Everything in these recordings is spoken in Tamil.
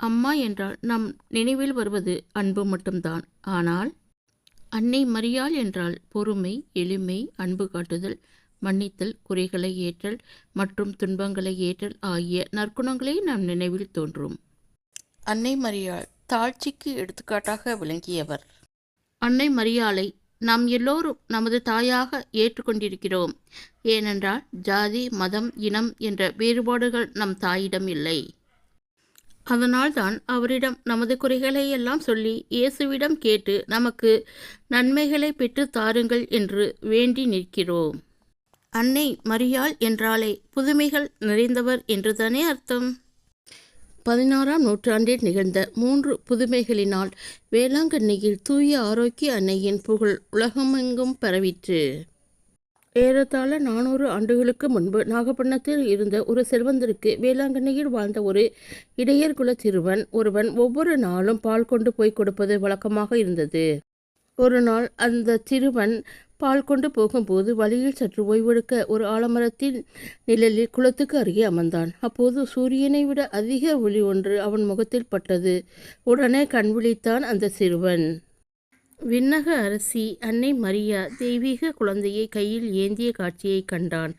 அம்மா என்றால் நம் நினைவில் வருவது அன்பு மட்டும்தான். ஆனால் அன்னை மரியாள் என்றால் பொறுமை, எளிமை, அன்பு காட்டுதல், மன்னித்தல், குறைகளை ஏற்றல் மற்றும் துன்பங்களை ஏற்றல் ஆகிய நற்குணங்களே நம் நினைவில் தோன்றும். அன்னை மரியாள் தாழ்ச்சிக்கு எடுத்துக்காட்டாக விளங்கியவர். அன்னை மரியாளை நாம் எல்லோரும் நமது தாயாக ஏற்றுக்கொண்டிருக்கிறோம். ஏனென்றால் ஜாதி, மதம், இனம் என்ற வேறுபாடுகள் நம் தாயிடம் இல்லை. அதனால்தான் அவரிடம் நமது குறைகளை எல்லாம் சொல்லி இயேசுவிடம் கேட்டு நமக்கு நன்மைகளை பெற்று தாருங்கள் என்று வேண்டி நிற்கிறோம். அன்னை மரியாள் என்றாலே புதுமைகள் நிறைந்தவர் என்றுதானே அர்த்தம். 16ஆம் நூற்றாண்டில் நிகழ்ந்த 3 புதுமைகளினால் வேளாங்கண்ணியில் தூய ஆரோக்கிய அன்னையின் புகழ் உலகமெங்கும் பரவிற்று. ஏறத்தாழ 400 ஆண்டுகளுக்கு முன்பு நாகப்பட்டினத்தில் இருந்த ஒரு செல்வந்தருக்கு வேளாங்கண்ணியில் வாழ்ந்த ஒரு இடையர் குல சிறுவன் ஒருவன் ஒவ்வொரு நாளும் பால் கொண்டு போய் கொடுப்பது வழக்கமாக இருந்தது. ஒரு நாள் அந்த சிறுவன் பால் கொண்டு போகும்போது வழியில் சற்று ஓய்வெடுக்க ஒரு ஆலமரத்தின் நிழலில் குளத்துக்கு அருகே அமர்ந்தான். அப்போது சூரியனை விட அதிக ஒளி ஒன்று அவன் முகத்தில் பட்டது. உடனே கண் விழித்தான் அந்த சிறுவன். விண்ணக அரசி அன்னை மரியா தெய்வீக குழந்தையை கையில் ஏந்திய காட்சியை கண்டான்.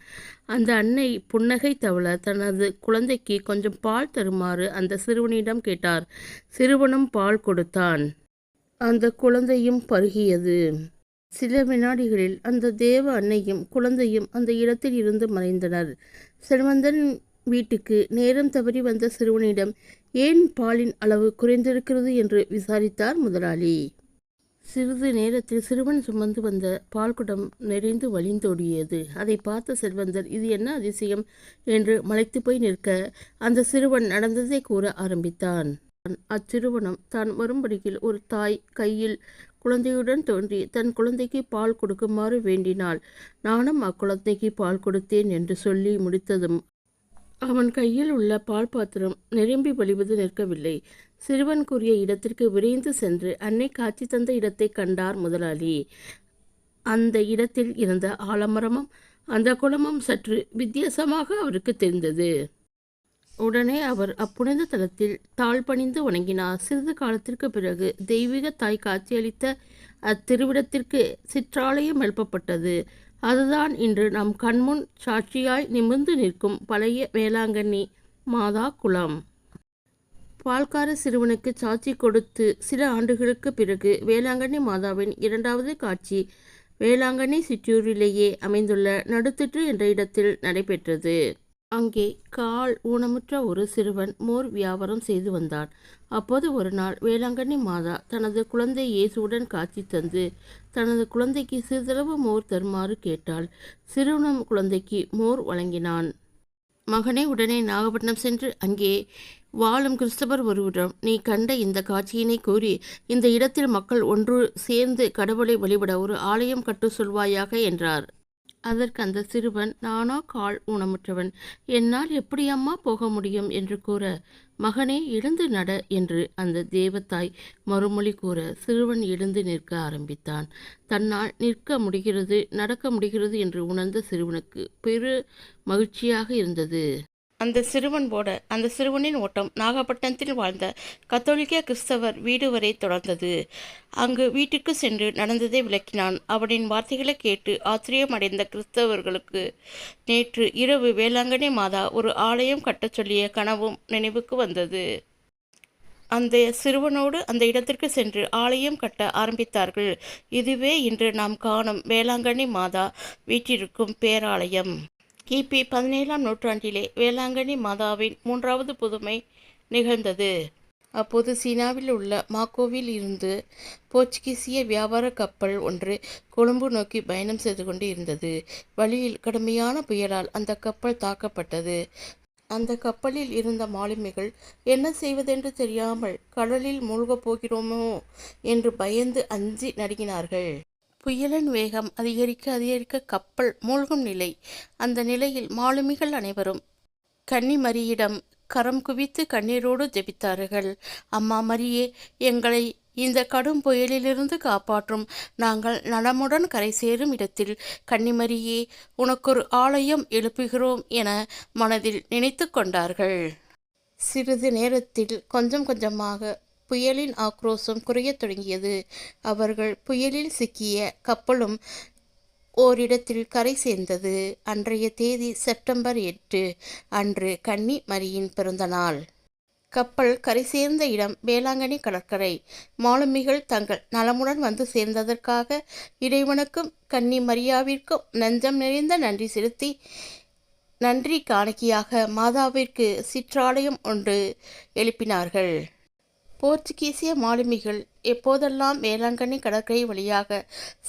அந்த அன்னை புன்னகை தவழ தனது குழந்தைக்கு கொஞ்சம் பால் தருமாறு அந்த சிறுவனிடம் கேட்டார். சிறுவனும் பால் கொடுத்தான். அந்த குழந்தையும் பருகியது. சில வினாடிகளில் அந்த தேவ அன்னையும் குழந்தையும் அந்த இடத்தில் இருந்து மறைந்தனர். செல்வந்தன் வீட்டுக்கு நேரம் தவறி வந்த சிறுவனிடம் ஏன் பாலின் அளவு குறைந்திருக்கிறது என்று விசாரித்தார் முதலாளி. சிறிது நேரத்தில் சிறுவன் சுமந்து வந்த பால்குடம் நிறைந்து வழிந்தோடியது. அதை பார்த்த செல்வந்தர் இது என்ன அதிசயம் என்று மலைத்து போய் நிற்க அந்த சிறுவன் நடந்ததை கூற ஆரம்பித்தான். அச்சிறுவனம் தான் வரும்படியில் ஒரு தாய் கையில் குழந்தையுடன் தோன்றி தன் குழந்தைக்கு பால் கொடுக்குமாறு வேண்டினாள். நானும் அக்குழந்தைக்கு பால் கொடுத்தேன் என்று சொல்லி முடித்ததும் அவன் கையில் உள்ள பால் பாத்திரம் நிரம்பி வழிவது நிற்கவில்லை. சிறுவன் கூறிய இடத்திற்கு விரைந்து சென்று அன்னை காட்சி தந்த இடத்தை கண்டார் முதலாளி. அந்த இடத்தில் இருந்த ஆலமரமும் அந்த குளமும் சற்று வித்தியாசமாக அவருக்கு தெரிந்தது. உடனே அவர் அப்புனித தலத்தில் தாழ் பணிந்து வணங்கினார். சிறிது காலத்திற்கு பிறகு தெய்வீக தாய் காட்சியளித்த அத்திருவிடத்திற்கு சிற்றாலயம் எழுப்பப்பட்டது. அதுதான் இன்று நம் கண்முன் சாட்சியாய் நிமிர்ந்து நிற்கும் பழைய வேளாங்கண்ணி மாதா குளம். பால்கார சிறுவனுக்கு சாட்சி கொடுத்து சில ஆண்டுகளுக்கு பிறகு வேளாங்கண்ணி மாதாவின் 2வது காட்சி வேளாங்கண்ணி சிற்றூரிலேயே அமைந்துள்ள நடுத்திற்று என்ற இடத்தில் நடைபெற்றது. அங்கே கால் ஊனமுற்ற ஒரு சிறுவன் மோர் வியாபாரம் செய்து வந்தான். அப்போது ஒரு நாள் வேளாங்கண்ணி மாதா தனது குழந்தை இயேசுவுடன் காட்சி தந்து தனது குழந்தைக்கு சிறிதளவு மோர் தருமாறு கேட்டாள். சிறுவனும் குழந்தைக்கு மோர் வழங்கினான். மகனே, உடனே நாகப்பட்டினம் சென்று அங்கே வாழும் கிறிஸ்தவர் ஒருவரிடம் நீ கண்ட இந்த காட்சியினை கூறி இந்த இடத்தில் மக்கள் ஒன்று சேர்ந்து கடவுளை வழிபட ஒரு ஆலயம் கட்டு சொல்வாயாக என்றார். அதற்கு அந்த சிறுவன் நானோ கால் ஊனமுற்றவன், என்னால் எப்படி அம்மா போக முடியும் என்று கூற மகனே எழுந்து நட என்று அந்த தேவத்தாய் மறுமொழி கூற சிறுவன் எழுந்து நிற்க ஆரம்பித்தான். தன்னால் நிற்க முடிகிறது, நடக்க முடிகிறது என்று உணர்ந்த சிறுவனுக்கு பெரு மகிழ்ச்சியாக இருந்தது. அந்த சிறுவனின் ஓட்டம் நாகப்பட்டினத்தில் வாழ்ந்த கத்தோலிக்க கிறிஸ்தவர் வீடு வரை தொடர்ந்தது. அங்கு வீட்டிற்கு சென்று நடந்ததை விளக்கினான். அவனின் வார்த்தைகளை கேட்டு ஆச்சரியமடைந்த கிறிஸ்தவர்களுக்கு நேற்று இரவு வேளாங்கண்ணி மாதா ஒரு ஆலயம் கட்டச் சொல்லிய கனவும் நினைவுக்கு வந்தது. அந்த சிறுவனோடு அந்த இடத்திற்கு சென்று ஆலயம் கட்ட ஆரம்பித்தார்கள். இதுவே இன்று நாம் காணும் வேளாங்கண்ணி மாதா வீற்றிருக்கும் பேராலயம். கிபி 17ஆம் நூற்றாண்டிலே வேளாங்கண்ணி மாதாவின் 3வது புதுமை நிகழ்ந்தது. அப்போது சீனாவில் உள்ள மாக்கோவில் இருந்து போர்ச்சுகீசிய வியாபார கப்பல் ஒன்று கொழும்பு நோக்கி பயணம் செய்து கொண்டு இருந்தது. வழியில் கடுமையான புயலால் அந்த கப்பல் தாக்கப்பட்டது. அந்த கப்பலில் இருந்த மாலுமிகள் என்ன செய்வதென்று தெரியாமல் கடலில் மூழ்கப் போகிறோமோ என்று பயந்து அஞ்சி நடுங்கினார்கள். புயலின் வேகம் அதிகரிக்க அதிகரிக்க கப்பல் மூழ்கும் நிலை. அந்த நிலையில் மாலுமிகள் அனைவரும் கன்னி மரியிடம் கரம் குவித்து கண்ணீரோடு ஜெபித்தார்கள். அம்மா மரியே, எங்களை இந்த கடும் புயலிலிருந்து காப்பாற்றும். நாங்கள் நலமுடன் கரை சேரும் இடத்தில் கன்னிமரியே உனக்கொரு ஆலயம் எழுப்புகிறோம் என மனதில் நினைத்து கொண்டார்கள். சிறிது நேரத்தில் கொஞ்சம் கொஞ்சமாக புயலின் ஆக்ரோஷம் குறையத் தொடங்கியது. அவர்கள் புயலில் சிக்கிய கப்பலும் ஓரிடத்தில் கரை சேர்ந்தது. அன்றைய தேதி செப்டம்பர் 8. அன்று கன்னி மரியின் பிறந்த நாள். கப்பல் கரை சேர்ந்த இடம் வேளாங்கண்ணி கடற்கரை. மாலுமிகள் தங்கள் நலமுடன் வந்து சேர்ந்ததற்காக இறைவனுக்கும் கன்னி மரியாவிற்கும் நெஞ்சம் நிறைந்த நன்றி செலுத்தி நன்றி காணிக்கையாக மாதாவிற்கு சிற்றாலயம் ஒன்று எழுப்பினார்கள். போர்ச்சுகீசிய மாலுமிகள் எப்போதெல்லாம் வேளாங்கண்ணி கடற்கரை வழியாக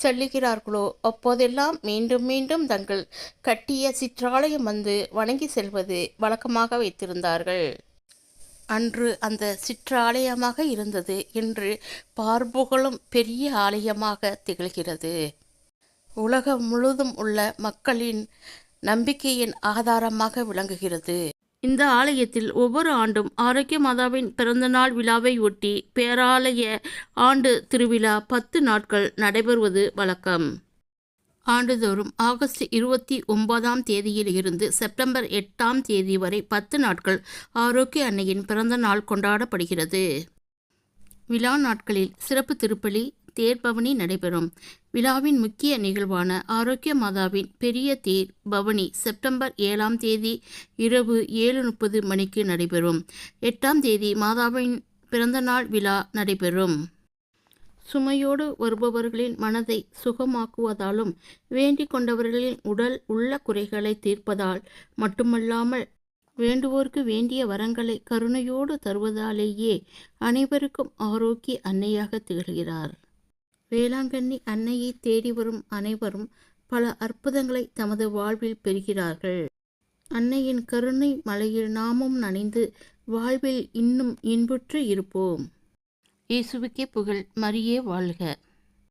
செல்லுகிறார்களோ அப்போதெல்லாம் மீண்டும் மீண்டும் தங்கள் கட்டிய சிற்றாலயம் வந்து வணங்கி செல்வது வழக்கமாக வைத்திருந்தார்கள். அன்று அந்த சிற்றாலயமாக இருந்தது இன்று பார்ப்புகழும் பெரிய ஆலயமாக திகழ்கிறது. உலகம் முழுதும் உள்ள மக்களின் நம்பிக்கையின் ஆதாரமாக விளங்குகிறது. இந்த ஆலயத்தில் ஒவ்வொரு ஆண்டும் ஆரோக்கிய மாதாவின் பிறந்தநாள் விழாவை ஒட்டி பேராலய ஆண்டு திருவிழா 10 நாட்கள் நடைபெறுவது வழக்கம். ஆண்டுதோறும் ஆகஸ்ட் 29ஆம் தேதியில் இருந்து செப்டம்பர் 8ஆம் தேதி வரை 10 நாட்கள் ஆரோக்கிய அன்னையின் பிறந்த நாள் கொண்டாடப்படுகிறது. விழா நாட்களில் சிறப்பு திருப்பலி, தேர்பவனி நடைபெறும். விழாவின் முக்கிய நிகழ்வான ஆரோக்கிய மாதாவின் பெரிய தேர் பவனி செப்டம்பர் 7ஆம் தேதி இரவு 7:30 மணிக்கு நடைபெறும். 8ஆம் தேதி மாதாவின் பிறந்தநாள் விழா நடைபெறும். சுமையோடு வருபவர்களின் மனதை சுகமாக்குவதாலும் வேண்டிக் கொண்டவர்களின் உடல் உள்ள குறைகளை தீர்ப்பதால் மட்டுமல்லாமல் வேண்டுவோர்க்கு வேண்டிய வரங்களை கருணையோடு தருவதாலேயே அனைவருக்கும் ஆரோக்கிய அன்னையாக திகழ்கிறார். வேளாங்கண்ணி அன்னையை தேடி வரும் அனைவரும் பல அற்புதங்களை தமது வாழ்வில் பெறுகிறார்கள். அன்னையின் கருணை மலையில் நாமும் நனைந்து வாழ்வில் இன்னும் இன்புற்று இருப்போம். இயேசுவுக்கே புகழ், மரியே வாழ்க.